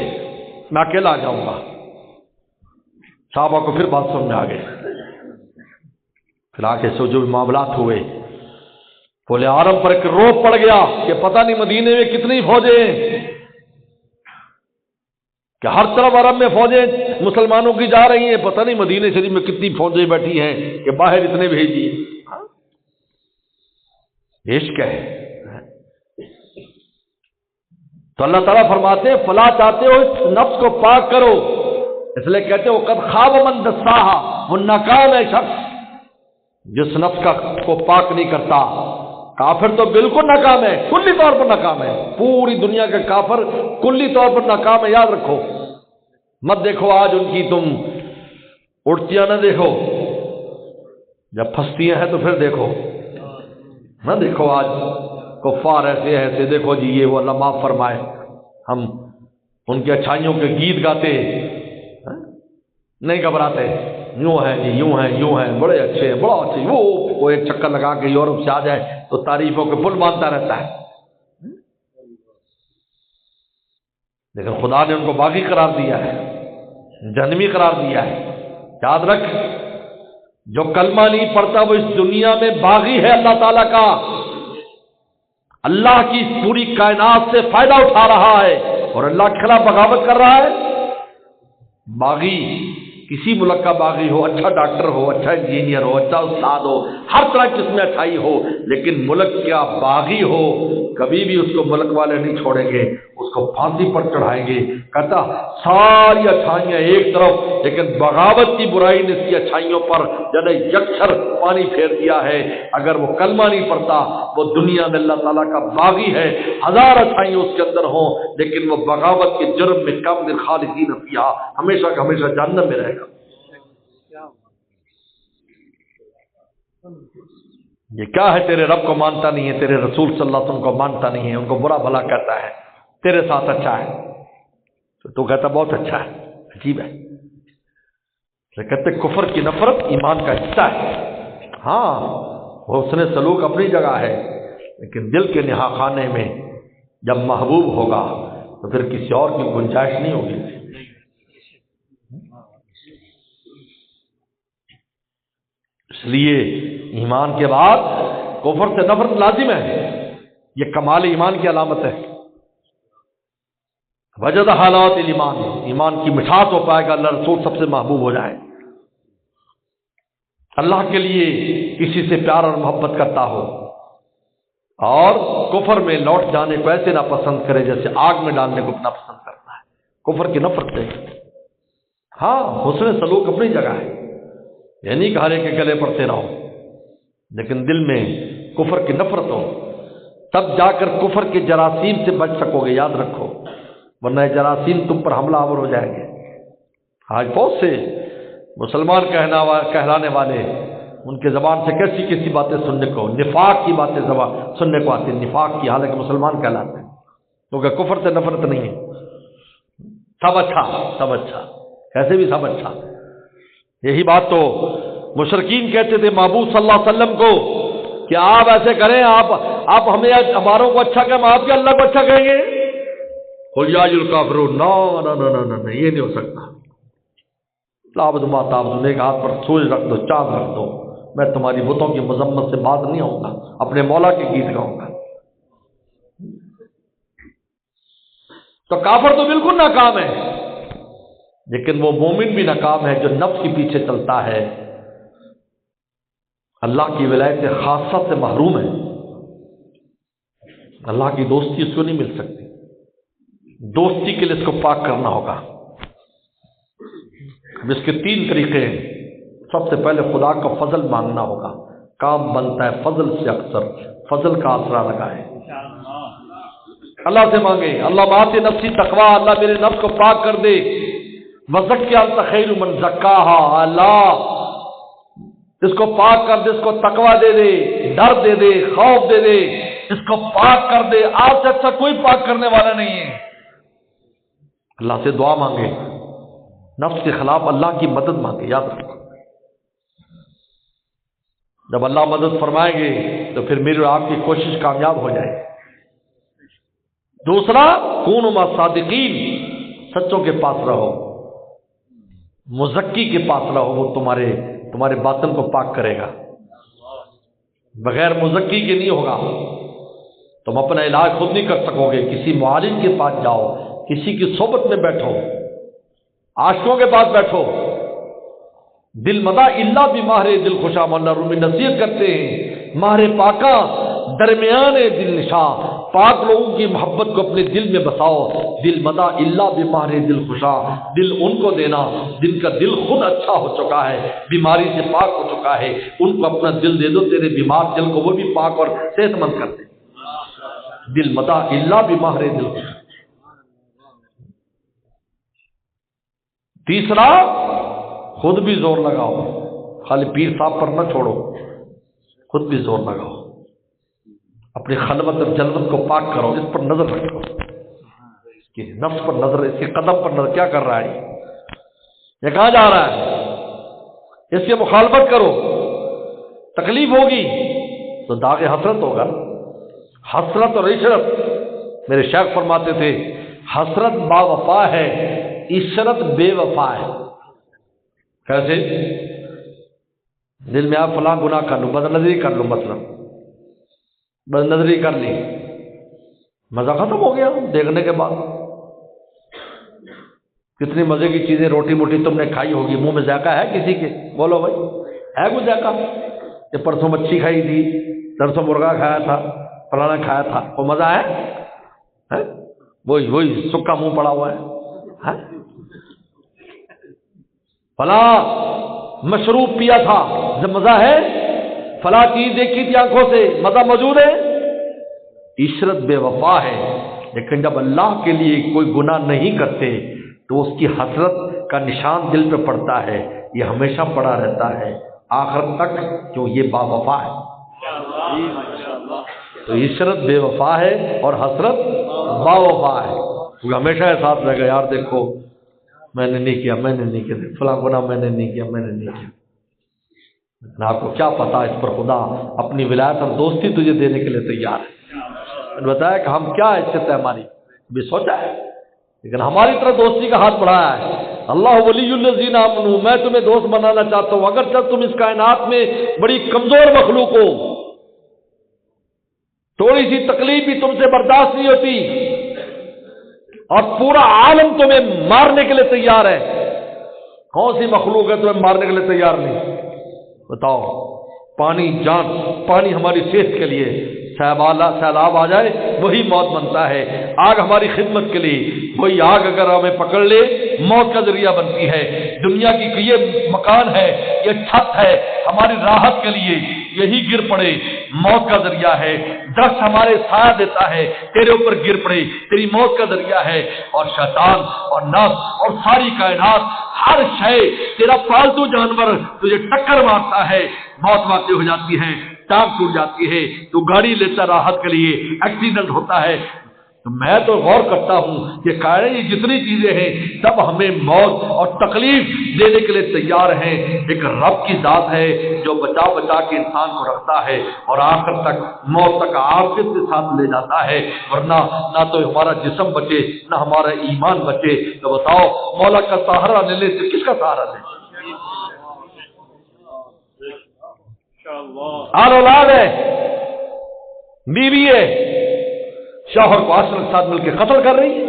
میں اکیلا آ جاؤں گا۔ صحابہ کو پھر بات سمجھ میں آ گئی، پھر آگے سے جو بھی معاملات ہوئے، بولے عرب پر ایک روب پڑ گیا کہ پتہ نہیں مدینے میں کتنی فوجیں ہیں، کہ ہر طرف عرب میں فوجیں مسلمانوں کی جا رہی ہیں، پتہ نہیں مدینے شریف میں کتنی فوجیں بیٹھی ہیں کہ باہر اتنے بھیجی۔ عشق ہے تو اللہ تعالیٰ فرماتے ہیں فلا چاہتے ہو اس نفس کو پاک کرو، اس لیے کہتے ہو قد خواب من دساہا، وہ ناکام ہے شخص جس نفس کو پاک نہیں کرتا، کافر تو بالکل ناکام ہے، کلی طور پر ناکام ہے، پوری دنیا کے کافر کلی طور پر ناکام ہے، یاد رکھو۔ مت دیکھو آج ان کی تم اڑتیاں نہ دیکھو، جب پھنستی ہیں تو پھر دیکھو، نہ دیکھو آج کفار ایسے ایسے، دیکھو جی یہ وہ، اللہ معاف فرمائے، ہم ان کی اچھائیوں کے گیت گاتے نہیں گھبراتے، یوں ہیں جی، یوں ہیں، یوں ہیں، بڑے اچھے ہیں، بڑا اچھے، وہ ایک چکر لگا کے یورپ سے آ جائے تو تعریفوں کے پل باندھتا رہتا ہے، لیکن خدا نے ان کو باغی قرار دیا ہے، جہنمی قرار دیا ہے۔ یاد رکھ، جو کلمہ نہیں پڑھتا وہ اس دنیا میں باغی ہے اللہ تعالیٰ کا، اللہ کی پوری کائنات سے فائدہ اٹھا رہا ہے اور اللہ کے خلاف بغاوت کر رہا ہے۔ باغی کسی ملک کا باغی ہو، اچھا ڈاکٹر ہو، اچھا انجینئر ہو، اچھا استاد ہو، ہر طرح کی اس میں اچھائی ہو، لیکن ملک کا باغی ہو، کبھی بھی اس کو ملک والے نہیں چھوڑیں گے، اس کو پھانسی پر چڑھائیں گے۔ کہتا ساری اچھائیاں ایک طرف، لیکن بغاوت کی برائی نے اس کی اچھائیوں پر یعنی یکسر پانی پھیر دیا ہے۔ اگر وہ کلمہ نہیں پڑھتا، وہ دنیا میں اللہ تعالیٰ کا باغی ہے، ہزار اچھائیاں اس کے اندر ہوں، لیکن وہ بغاوت کے جرم میں کم دن خالدین فیہا، ہمیشہ کا ہمیشہ جہنم میں رہے گا۔ یہ کیا ہے؟ تیرے رب کو مانتا نہیں ہے، تیرے رسول صلی اللہ علیہ وسلم کو مانتا نہیں ہے، ان کو برا بھلا کہتا ہے، تیرے ساتھ اچھا ہے تو کہتا بہت اچھا ہے، عجیب ہے۔ کہتے کفر کی نفرت ایمان کا حصہ ہے، ہاں حسن سلوک اپنی جگہ ہے، لیکن دل کے نہا خانے میں جب محبوب ہوگا تو پھر کسی اور کی گنجائش نہیں ہوگی۔ اس لیے ایمان کے بعد کفر سے نفرت لازم ہے، یہ کمال ایمان کی علامت ہے۔ وجد حالات ایمان، ایمان کی مٹھاس ہو پائے گا اللہ رسول سب سے محبوب ہو جائے، اللہ کے لیے کسی سے پیار اور محبت کرتا ہو، اور کفر میں لوٹ جانے کو ایسے نہ پسند کرے جیسے آگ میں ڈالنے کو نہ پسند کرتا ہے، کفر کی نفرت سے۔ ہاں حسن سلوک اپنی جگہ ہے، یعنی کہ ہر ایک کے گلے پڑتے رہو، لیکن دل میں کفر کی نفرت ہو، تب جا کر کفر کے جراثیم سے بچ سکو گے، یاد رکھو، ورنہ جراثیم تم پر حملہ آور ہو جائیں گے۔ آج بہت سے مسلمان کہلانے والے، ان کے زبان سے کیسی کیسی باتیں سننے کو، نفاق کی باتیں زبان سننے کو آتی ہیں، نفاق کی، حالانکہ مسلمان کہلاتے ہیں، کیونکہ کفر سے نفرت نہیں ہے، سب اچھا، سب اچھا، کیسے بھی سب اچھا۔ یہی بات تو مشرکین کہتے تھے محبوب صلی اللہ علیہ وسلم کو کہ آپ ایسے کریں، آپ ہمیں ہماروں کو اچھا کہیں، آپ کے اللہ کو اچھا کہیں گے؟ قل یا ایھا الکافرون، نہ یہ نہیں ہو سکتا۔ لابد ما تعبدون، ایک ہاتھ پر سورج رکھ دو، چاند رکھ دو، میں تمہاری بتوں کی مذمت سے باز نہیں ہوں گا، اپنے مولا کے گیت گاؤں گا۔ تو کافر تو بالکل ناکام ہے، لیکن وہ مومن بھی ناکام ہے جو نفس کے پیچھے چلتا ہے، اللہ کی ولایت خاصہ سے محروم ہے، اللہ کی دوستی اس کو نہیں مل سکتی۔ دوستی کے لیے اس کو پاک کرنا ہوگا۔ اب اس کے 3 طریقے ہیں۔ سب سے پہلے خدا کا فضل مانگنا ہوگا، کام بنتا ہے فضل سے، اکثر فضل کا آسرا لگائے، اللہ سے مانگے، اللہ معاف نفسی تقوی، اللہ میرے نفس کو پاک کر دے، وزکی انت خیر من زکاہا، اللہ اس کو پاک کر دے، اس کو تقوی دے دے، ڈر دے دے، خوف دے دے، اس کو پاک کر دے، آپ سے اچھا کوئی پاک کرنے والا نہیں ہے۔ اللہ سے دعا مانگے، نفس کے خلاف اللہ کی مدد مانگے، یاد رکھو، جب اللہ مدد فرمائیں گے تو پھر میری اور آپ کی کوشش کامیاب ہو جائے۔ دوسرا، کونوا مع صادقین، سچوں کے پاس رہو، مزکی کے پاس رہو، وہ تمہارے باطن کو پاک کرے گا، بغیر مزکی کے نہیں ہوگا۔ تم اپنا علاج خود نہیں کر سکو گے، کسی معالج کے پاس جاؤ، کسی کی صحبت میں بیٹھو، عاشقوں کے پاس بیٹھو۔ دل مدا اللہ بھی ماہر دل خوشا، مولانا رومی نصیحت کرتے ہیں، ماہر پاکا درمیان دل نشا، پاک لوگوں کی محبت کو اپنے دل میں بساؤ. دل مدا اللہ بیمار دل خوشا، دل ان کو دینا جن کا دل خود اچھا ہو چکا ہے، بیماری سے پاک ہو چکا ہے. ان کو اپنا دل دے دو، تیرے بیمار دل کو وہ بھی پاک اور صحت مند کر دے. دل مدا اللہ بیمار دل خوشا. تیسرا، خود بھی زور لگاؤ، خالی پیر صاحب پر نہ چھوڑو، خود بھی زور لگاؤ. اپنی خلوت اور جلوت کو پاک کرو، اس پر نظر رکھو، اس کی نفس پر نظر، اس کے قدم پر نظر، کیا کر رہا ہے، یہ کہاں جا رہا ہے، اس کی مخالفت کرو. تکلیف ہوگی تو داغ حسرت ہوگا. حسرت اور عشرت، میرے شیخ فرماتے تھے حسرت با وفا ہے، عشرت بے وفا ہے. کیسے؟ دل میں آپ فلاں گناہ کر لوں، بد نظری کر لوں، مثلا بد نظری کر لی، مزہ ختم ہو گیا. دیکھنے کے بعد کتنی مزے کی چیزیں روٹی موٹی تم نے کھائی ہوگی، منہ میں ذائقہ ہے کسی کے؟ بولو بھائی، ہے کوئی ذائقہ؟ کہ پرسوں مچھی کھائی تھی، پرسوں مرغا کھایا تھا، فلانا کھایا تھا، وہ مزہ ہے؟ وہی سکا منہ پڑا ہوا ہے. فلاں مشروب پیا تھا، جب مزہ ہے؟ فلاں چیز دیکھی تھی آنکھوں سے، مزہ موجود ہے؟ عشرت بے وفا ہے. لیکن جب اللہ کے لیے کوئی گناہ نہیں کرتے تو اس کی حسرت کا نشان دل پہ پڑتا ہے، یہ ہمیشہ پڑا رہتا ہے آخر تک، کیوں یہ با وفا ہے. تو عشرت بے وفا ہے اور حسرت با وفا ہے. کیونکہ ہمیشہ احساس رہے گا، یار دیکھو میں نے نہیں کیا، میں نے نہیں کیا، فلاں گناہ میں نے نہیں کیا، میں نے نہیں کیا. لیکن آپ کو کیا پتا، اس پر خدا اپنی ولایت اور دوستی تجھے دینے کے لیے تیار ہے. میں نے بتایا کہ ہم کیا عزت ہے ہماری، بھی سوچا ہے، لیکن ہماری طرف دوستی کا ہاتھ بڑھایا ہے. اللہ ولی الذین آمنوا، میں تمہیں دوست بنانا چاہتا ہوں، اگر جب تم اس کائنات میں بڑی کمزور مخلوق ہو، تھوڑی سی تکلیف بھی تم سے برداشت نہیں ہوتی، اور پورا عالم تمہیں مارنے کے لیے تیار ہے. کون سی مخلوق ہے تمہیں مارنے کے لیے تیار نہیں؟ بتاؤ. پانی جان، پانی ہماری صحت کے لیے، سیلاب آ جائے وہی موت بنتا ہے. آگ ہماری خدمت کے لیے، وہی آگ اگر ہمیں پکڑ لے موت کا ذریعہ بنتی ہے. دنیا کی یہ مکان ہے، یہ چھت ہے ہماری راحت کے لیے، یہی گر پڑے موت کا ذریعہ ہے. درخت ہمارے سایہ دیتا ہے، تیرے اوپر گر پڑے تیری موت کا ذریعہ ہے. اور شیطان اور نفس اور ساری کائنات، ہر شے، تیرا پالتو جانور تجھے ٹکر مارتا ہے، موت واقع ہو جاتی ہے، ٹانگ ٹوٹ جاتی ہے، تو گاڑی لیتا راحت کے لیے، ایکسیڈنٹ ہوتا ہے. تو میں تو غور کرتا ہوں کہ یہ جتنی چیزیں ہیں سب ہمیں موت اور تکلیف دینے کے لیے تیار ہیں. ایک رب کی ذات ہے جو بچا بچا کے انسان کو رکھتا ہے اور آخر تک موت تک عافیت کے ساتھ لے جاتا ہے. ورنہ نہ تو ہمارا جسم بچے نہ ہمارا ایمان بچے. تو بتاؤ، مولا کا سہارا لے لے تو کس کا سہارا لے؟ اولاد ہے، بیوی ہے، شوہر کو عاشق کے ساتھ مل کے قتل کر رہی ہے.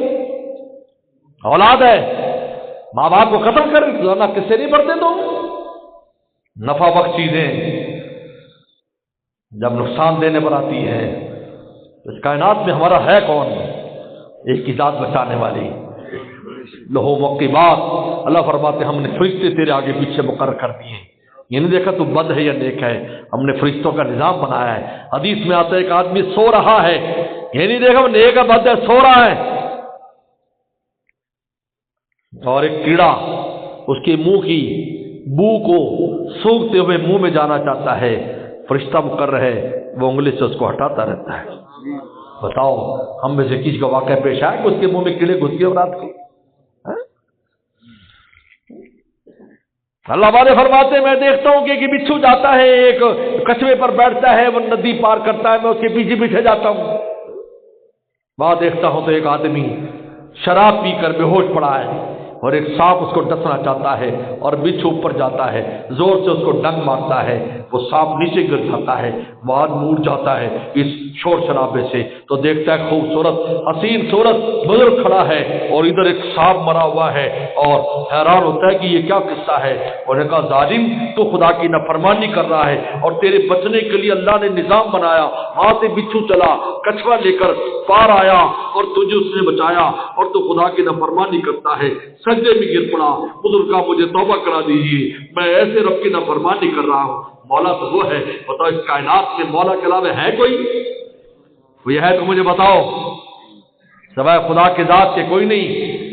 اولاد ہے، ماں باپ کو قتل کر رہی ہے. کس سے نہیں پڑھتے تو نفع بخش چیزیں جب نقصان دینے پر آتی ہے، اس کائنات میں ہمارا ہے کون؟ ایک کی ذات بچانے والی. لہو مقیمات، اللہ فرماتے ہم نے فرشتے تیرے آگے پیچھے مقرر کر دیے. یہ نہیں دیکھا تو بد ہے یا نیک ہے، ہم نے فرشتوں کا نظام بنایا ہے. حدیث میں آتا ہے ایک آدمی سو رہا ہے، یہ نہیں دیکھا وہ نیک ہے بد ہے، سو رہا ہے. اور ایک کیڑا اس کے منہ کی بو کو سونگھتے ہوئے منہ میں جانا چاہتا ہے، فرشتہ مقرر ہے، وہ انگلی سے اس کو ہٹاتا رہتا ہے. بتاؤ، ہم میں سے کسی کا واقعہ پیش آیا کہ اس کے منہ میں کیڑے گھس گئے رات کو؟ اللہ والے فرماتے ہیں میں دیکھتا ہوں کہ ایک بچھو جاتا ہے، ایک کچھوے پر بیٹھتا ہے، وہ ندی پار کرتا ہے، میں اس کے پیچھے پیچھے جاتا ہوں. وہاں دیکھتا ہوں تو ایک آدمی شراب پی کر بے ہوش پڑا ہے اور ایک سانپ اس کو ڈسنا چاہتا ہے اور بچھو اوپر جاتا ہے، زور سے اس کو ڈنگ مارتا ہے، وہ سانپ نیچے گر جاتا ہے، وہاں مور جاتا ہے اس شور شرابے سے، تو دیکھتا ہے خوبصورت حسین صورت بزرگ کھڑا ہے اور ادھر ایک سانپ مرا ہوا ہے، اور حیران ہوتا ہے کہ یہ کیا قصہ ہے۔ انہوں نے کہا ظالم تو خدا کی نافرمانی کر رہا ہے، اور تیرے بچنے کے لیے اللہ نے نظام بنایا، وہاں سے بچھو چلا کچھوا لے کر پار آیا اور تجھے اس نے بچایا، اور تو خدا کی نافرمانی کرتا ہے۔ سجدے میں گر پڑا، بزرگ کا مجھے توبہ کرا دیجیے، میں ایسے رب کی نافرمانی کر رہا ہوں۔ مولا تو وہ ہے، بتاؤ اس کائنات میں مولا کے علاوہ ہے کوئی ہے تو مجھے بتاؤ، سوائے خدا کے ذات کے کوئی نہیں۔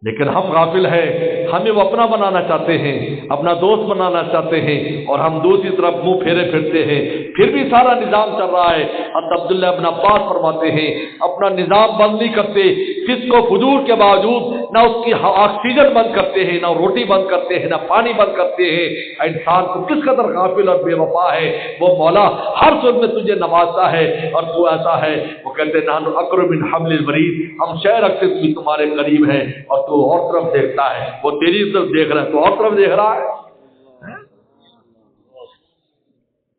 لیکن ہم غافل ہیں، ہمیں وہ اپنا بنانا چاہتے ہیں، اپنا دوست بنانا چاہتے ہیں، اور ہم دوسری طرف منہ پھیرے پھرتے ہیں، پھر بھی سارا نظام چل رہا ہے۔ حضرت عبداللہ ابن عباس فرماتے ہیں اپنا نظام بند نہیں کرتے، فسق و فجور کے باوجود نہ اس کی آکسیجن بند کرتے ہیں، نہ روٹی بند کرتے ہیں، نہ پانی بند کرتے ہیں۔ انسان کو کس قدر غافل اور بے وفا ہے، وہ مولا ہر صورت میں تجھے نوازتا ہے، اور تو ایسا ہے، وہ کہتے ہیں نحن اقرب من حبل الورید، ہم شہ رکھتے بھی تمہارے قریب ہیں، اور تو اور طرف دیکھتا ہے، وہ تیری طرف دیکھ رہا ہے تو اور طرف دیکھ رہا ہے۔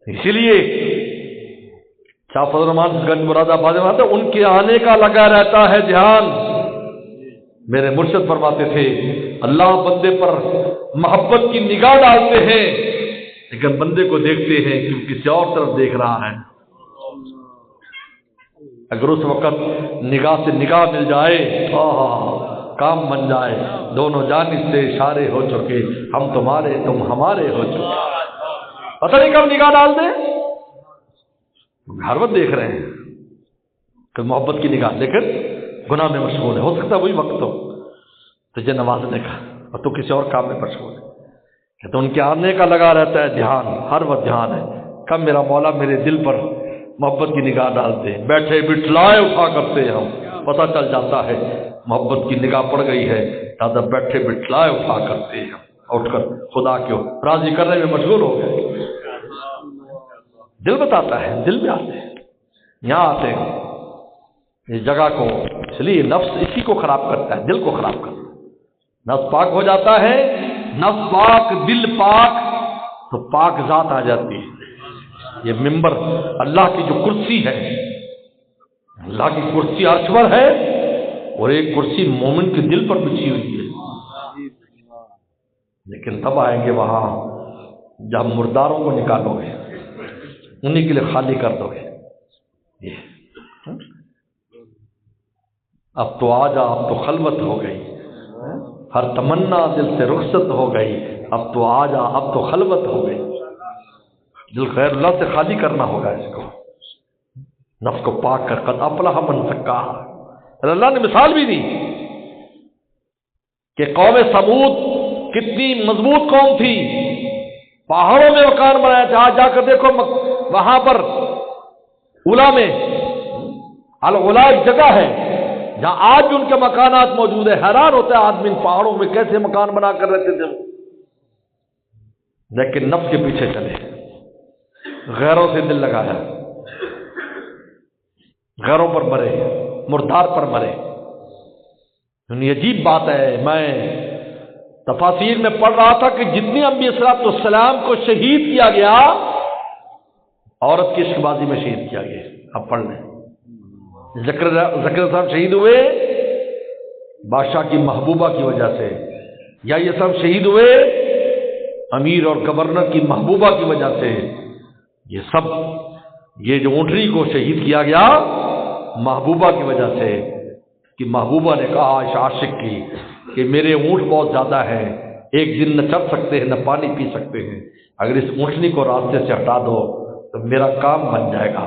اسی لیے شاہ فضل الرحمان گنج مراد آباد میں ان کے آنے کا لگا رہتا ہے دھیان۔ میرے مرشد فرماتے تھے اللہ بندے پر محبت کی نگاہ ڈالتے ہیں، لیکن بندے کو دیکھتے ہیں کہ وہ کسی اور طرف دیکھ رہا ہے۔ اگر اس وقت نگاہ سے نگاہ مل جائے، کام بن جائے، دونوں جانب سے اشارے ہو چکے، ہم تمہارے تم ہمارے ہو چکے، پتہ نہیں کب نگاہ ڈال دیں۔ ہر وقت دیکھ رہے ہیں کہ محبت کی نگاہ، لیکن گناہ میں مشغول ہے، ہو سکتا ہے وہی وقت ہو تجھے نوازنے کا اور تو کسی اور کام میں مشغول ہے۔ تو ان کے آنے کا لگا رہتا ہے دھیان، ہر وقت دھیان ہے کب میرا مولا میرے دل پر محبت کی نگاہ ڈالتے ہیں۔ بیٹھے بٹھلائے اٹھا کرتے ہیں ہم، پتہ چل جاتا ہے محبت کی نگاہ پڑ گئی ہے، دادا بیٹھے بٹھلائے اٹھا کرتے ہیں، اٹھ کر خدا کو راضی کرنے میں مشغول ہو گئے۔ دل بتاتا ہے، دل میں آتے ہیں، یہاں آتے ہیں اس جگہ کو، اس لیے نفس اسی کو خراب کرتا ہے، دل کو خراب کرتا ہے۔ نفس پاک ہو جاتا ہے، نفس پاک دل پاک، تو پاک ذات آ جاتی ہے۔ یہ ممبر اللہ کی جو کرسی ہے، اللہ کی کرسی عرش پر ہے، اور ایک کرسی مومن کے دل پر بچھی ہوئی ہے۔ لیکن تب آئیں گے وہاں جب مرداروں کو نکالو گے، انہیں کے لیے خالی کر دو گے۔ اب تو آجا، اب تو خلوت ہو گئی، ہر تمنا دل سے رخصت ہو گئی، اب تو آجا، اب تو خلوت ہو گئی۔ دل غیر اللہ سے خالی کرنا ہوگا، اس کو نفس کو پاک کر قد افلح من زکاہا۔ اللہ نے مثال بھی دی کہ قوم سمود کتنی مضبوط قوم تھی، پہاڑوں میں مکان بنایا تھا۔ آج جا کر دیکھو وہاں پر اولا میں، الغلا ایک جگہ ہے جہاں آج بھی ان کے مکانات موجود ہیں۔ حیران ہوتا ہے آدمی ان پہاڑوں میں کیسے مکان بنا کر رہتے تھے، لیکن نفس کے پیچھے چلے، غیروں سے دل لگایا، غیروں پر مرے، مردار پر مرے۔ یہ عجیب بات ہے، میں تفاسیر میں پڑھ رہا تھا کہ جتنی انبیاء علیہ السلام کو شہید کیا گیا، عورت کی عشق بازی میں شہید کیا گیا۔ اب پڑھ لیں، زکریا صاحب شہید ہوئے بادشاہ کی محبوبہ کی وجہ سے، یا یہ سب شہید ہوئے امیر اور گورنر کی محبوبہ کی وجہ سے۔ یہ سب، یہ جو اونٹنی کو شہید کیا گیا محبوبہ کی وجہ سے، کہ محبوبہ نے کہا اس عاشق کی کہ میرے اونٹ بہت زیادہ ہیں، ایک دن نہ چر سکتے ہیں نہ پانی پی سکتے ہیں، اگر اس اونٹنی کو راستے سے ہٹا دو تو میرا کام بن جائے گا۔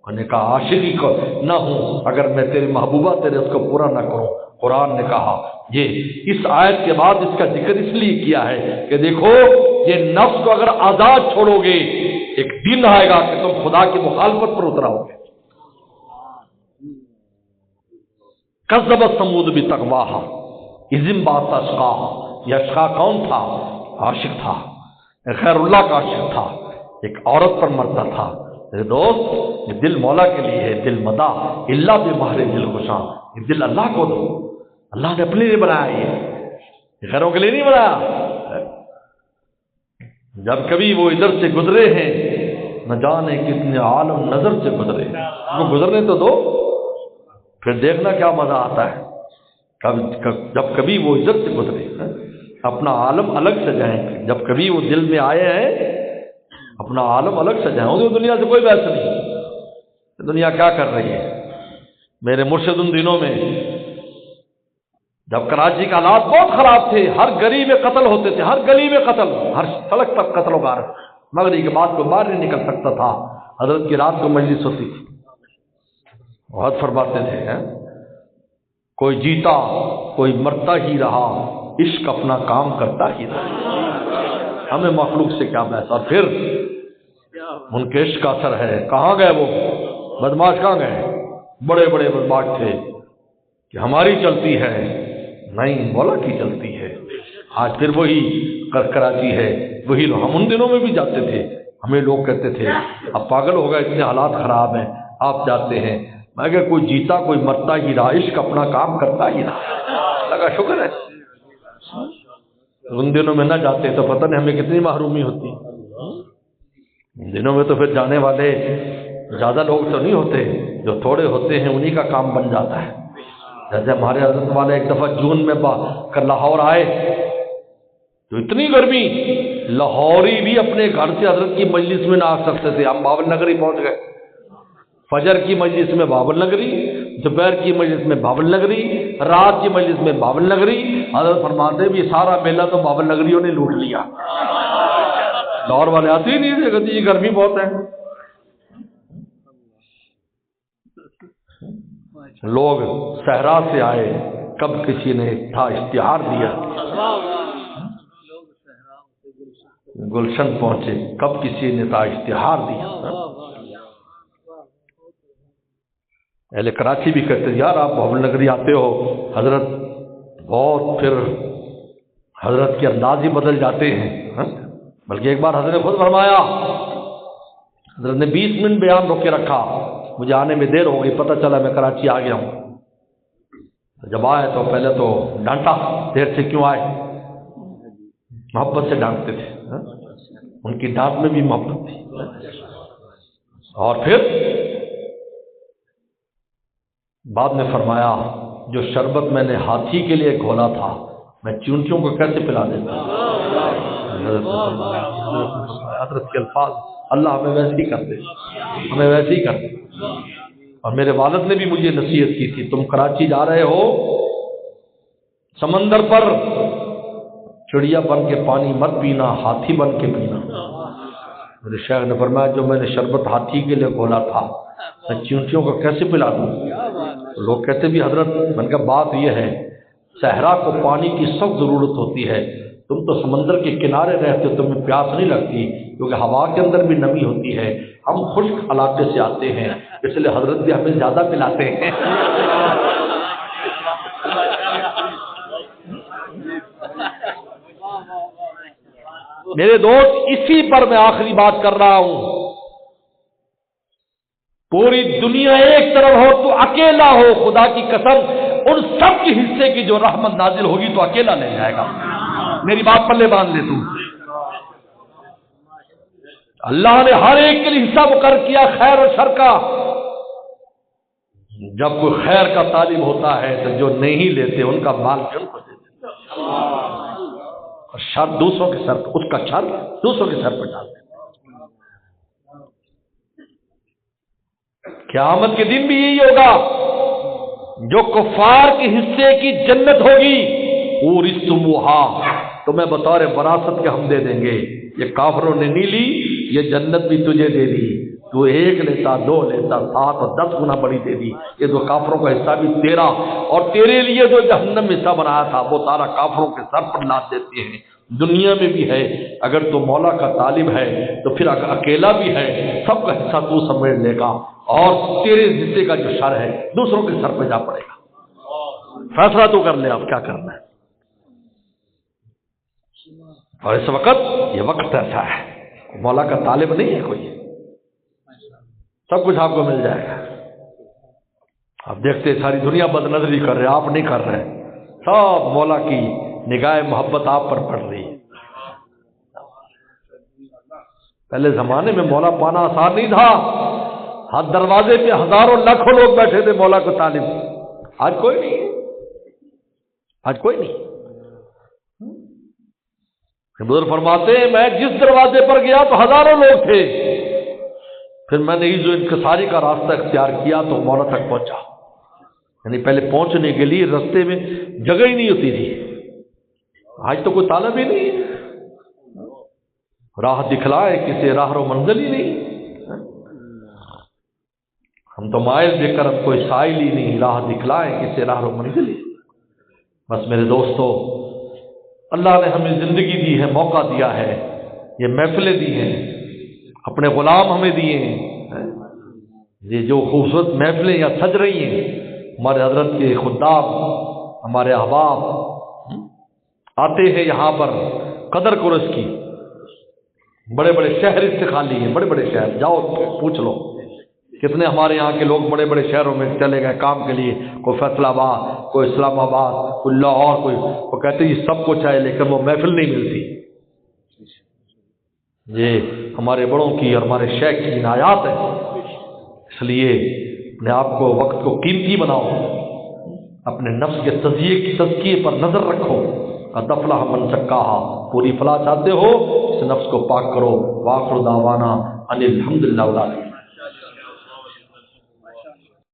انہوں نے کہا عاشقی کو نہ ہوں اگر میں تیری محبوبہ تیرے اس کو پورا نہ کروں۔ قرآن نے کہا، یہ اس آیت کے بعد اس کا ذکر اس لیے کیا ہے کہ دیکھو یہ نفس کو اگر آزاد چھوڑو گے، ایک دن آئے گا کہ تم خدا کی مخالفت پر اتراؤ گے۔ کذبت ثمود بتقواہا اذ انبعث اشقاہا۔ یہ اشقا کون تھا؟ عاشق تھا، خیر اللہ کا عاشق تھا، ایک عورت پر مرتا تھا۔ میرے دوست، یہ دل مولا کے لیے ہے، دل مدا اللہ بے مہر دل خوشاں، یہ دل اللہ کو دو۔ اللہ نے اپنے لیے بنایا، یہ غیروں کے لیے نہیں بنایا۔ جب کبھی وہ ادھر سے گزرے ہیں نہ جانے کتنے عالم نظر سے گزرے ہیں، وہ گزرنے تو دو، پھر دیکھنا کیا مزہ آتا ہے۔ جب کبھی وہ ادھر سے گزرے اپنا عالم الگ سجائیں گے، جب کبھی وہ دل میں آئے ہیں اپنا عالم الگ سجائیں گے، دنیا سے کوئی بحث نہیں، دنیا کیا کر رہی ہے۔ میرے مرشد ان دنوں میں جب کراچی کے حالات بہت خراب تھے، ہر گلی میں قتل ہوتے تھے، ہر گلی میں قتل، ہر سڑک پر قتل و غارت، مغرب کے بعد کوئی باہر نہیں نکل سکتا تھا۔ حضرت کی رات کو مجلس ہوتی تھی، بہت فرماتے تھے کوئی جیتا کوئی مرتا ہی رہا، عشق اپنا کام کرتا ہی رہا، ہمیں مخلوق سے کیا بحث۔ اور پھر ان کے عشق کا اثر ہے، کہاں گئے وہ بدماش، کہاں گئے؟ بڑے بڑے بدماش تھے کہ ہماری چلتی ہے، نہیں مولا کی چلتی ہے۔ آج پھر وہی کراچی ہے، وہی لوگ، ہم ان دنوں میں بھی جاتے تھے، ہمیں لوگ کہتے تھے اب پاگل ہو گئے، اتنے حالات خراب ہیں آپ جاتے ہیں۔ میں کہ کوئی جیتا کوئی مرتا ہی رہا، عشق اپنا کام کرتا ہی رہا، لگا شکر ہے۔ ان دنوں میں نہ جاتے تو پتہ نہیں ہمیں کتنی محرومی ہوتی۔ ان دنوں میں تو پھر جانے والے زیادہ لوگ تو نہیں ہوتے، جو تھوڑے ہوتے ہیں انہی کا کام بن جاتا ہے۔ جیسے ہمارے حضرت والے ایک دفعہ جون میں لاہور آئے تو اتنی گرمی، لاہوری بھی اپنے گھر سے حضرت کی مجلس میں نہ آ سکتے تھے، ہم باول نگری پہنچ گئے، فجر کی مجلس میں باول نگری، دوپہر کی مجلس میں باول نگری، رات کی مجلس میں باول نگری۔ حضرت فرماتے بھی سارا میلہ تو باول نگریوں نے لوٹ لیا، لاہور والے آتے ہی نہیں تھے، کہتے یہ گرمی بہت ہے۔ لوگ صحرا سے آئے، کب کسی نے تھا اشتہار دیا، گلشن پہنچے، کب کسی نے تھا اشتہار دیا۔ اہل کراچی بھی کہتے ہیں یار آپ بھاول نگری آتے ہو، حضرت بہت، پھر حضرت کے انداز ہی بدل جاتے ہیں۔ بلکہ ایک بار حضرت نے خود فرمایا، حضرت نے 20 منٹ بیان روک کے رکھا، مجھے آنے میں دیر ہو گئی، پتہ چلا میں کراچی آ گیا ہوں۔ جب آئے تو پہلے تو ڈانٹا، دیر سے کیوں آئے، محبت سے ڈانٹتے تھے، ان کی ڈانٹ میں بھی محبت تھی۔ اور پھر بعد میں فرمایا جو شربت میں نے ہاتھی کے لیے گھولا تھا میں چونٹیوں کو کیسے پلا دیتا۔ حضرت کے الفاظ، اللہ ہمیں ویسے ہی کر دے، ہمیں ویسے ہی کر دے۔ اور میرے والد نے بھی مجھے نصیحت کی تھی، تم کراچی جا رہے ہو، سمندر پر چڑیا بن کے پانی مت پینا، ہاتھی بن کے پینا۔ میرے شیخ نے فرمایا جو میں نے شربت ہاتھی کے لیے گھولا تھا میں چونٹیوں کو کیسے پلا دوں۔ لوگ کہتے بھی حضرت، میں نے کہا بات یہ ہے صحرا کو پانی کی سخت ضرورت ہوتی ہے، تم تو سمندر کے کنارے رہتے ہو، تمہیں پیاس نہیں لگتی کیونکہ ہوا کے اندر بھی نمی ہوتی ہے، ہم خشک علاقے سے آتے ہیں اس لیے حضرت بھی ہمیں زیادہ پلاتے ہیں۔ میرے دوست اسی پر میں آخری بات کر رہا ہوں، پوری دنیا ایک طرف ہو تو اکیلا ہو، خدا کی قسم ان سب کے حصے کی جو رحمت نازل ہوگی تو اکیلا لے جائے گا۔ میری بات پلے باندھ لے تو، اللہ نے ہر ایک کے لیے حصہ مقرر کیا خیر اور شر کا۔ جب کوئی خیر کا طالب ہوتا ہے تو جو نہیں لیتے ان کا مال جن کو دیتے، اور شر دوسروں کے سر پر، اس کا شر دوسروں کے سر پر ڈالتے۔ قیامت کے دن بھی یہی ہوگا، جو کفار کے حصے کی جنت ہوگی اورثتموہا، تمہیں بطور وراثت کے ہم دے دیں گے، یہ کافروں نے نہیں لی، یہ جنت بھی تجھے دے دی، تو 1 لیتا 2 لیتا 7 اور 10 گنا بڑی دے دی۔ یہ تو کافروں کا حصہ بھی تیرا، اور تیرے لیے جو جہنم حصہ بنایا تھا وہ سارا کافروں کے سر پر لاد دیتے ہیں۔ دنیا میں بھی ہے، اگر تو مولا کا طالب ہے تو پھر اکیلا بھی ہے، سب کا حصہ تو سمیٹ لے گا، اور تیرے حصے کا جو شر ہے دوسروں کے سر پہ جا پڑے گا۔ فیصلہ تو کر لے آپ کیا کرنا ہے۔ اور اس وقت یہ وقت ایسا ہے، مولا کا طالب نہیں ہے کوئی، سب کچھ آپ کو مل جائے گا۔ آپ دیکھتے ساری دنیا بد نظری کر رہے، آپ نہیں کر رہے، سب مولا کی نگاہ محبت آپ پر پڑ رہی ہے۔ پہلے زمانے میں مولا پانا آسان نہیں تھا، ہر دروازے پہ ہزاروں لاکھوں لوگ بیٹھے تھے مولا کو طالب. آج کوئی نہیں ہے، آج کوئی نہیں. بزرگ فرماتے ہیں میں جس دروازے پر گیا تو ہزاروں لوگ تھے، پھر میں نے جو انکساری کا راستہ اختیار کیا تو مولا تک پہنچا. یعنی پہلے پہنچنے کے لیے رستے میں جگہ ہی نہیں ہوتی تھی. آج تو کوئی طالب ہی نہیں، راہ دکھلائے کسی راہ رو منزل ہی نہیں. ہم تو مائل دے کر ہم کوئی سائل ہی نہیں، راہ دکھلائے کسی راہ رو منزل ہی. بس میرے دوستو، اللہ نے ہمیں زندگی دی ہے، موقع دیا ہے، یہ محفلیں دی ہیں، اپنے غلام ہمیں دیے ہیں. یہ جو خوبصورت محفلیں یہاں سج رہی ہیں، ہمارے حضرت کے خدام، ہمارے احباب آتے ہیں یہاں پر، قدر کرو اس کی. بڑے بڑے شہر اس سے خالی ہیں، بڑے بڑے شہر جاؤ پوچھ لو کتنے ہمارے یہاں کے لوگ بڑے بڑے شہروں میں چلے گئے کام کے لیے. کوئی فیصل آباد، کوئی اسلام آباد، کوئی لاہور، کوئی وہ کہتے ہیں یہ سب کچھ ہے لیکن وہ محفل نہیں ملتی. یہ ہمارے بڑوں کی اور ہمارے شیخ کی عنایات ہے. اس لیے اپنے آپ کو، وقت کو قیمتی بناؤ، اپنے نفس کے تزکیے پر نظر رکھو. قد افلح من زکاہا، پوری فلاح چاہتے ہو اس نفس کو پاک کرو. وآخر دعوانا ان الحمد للہ.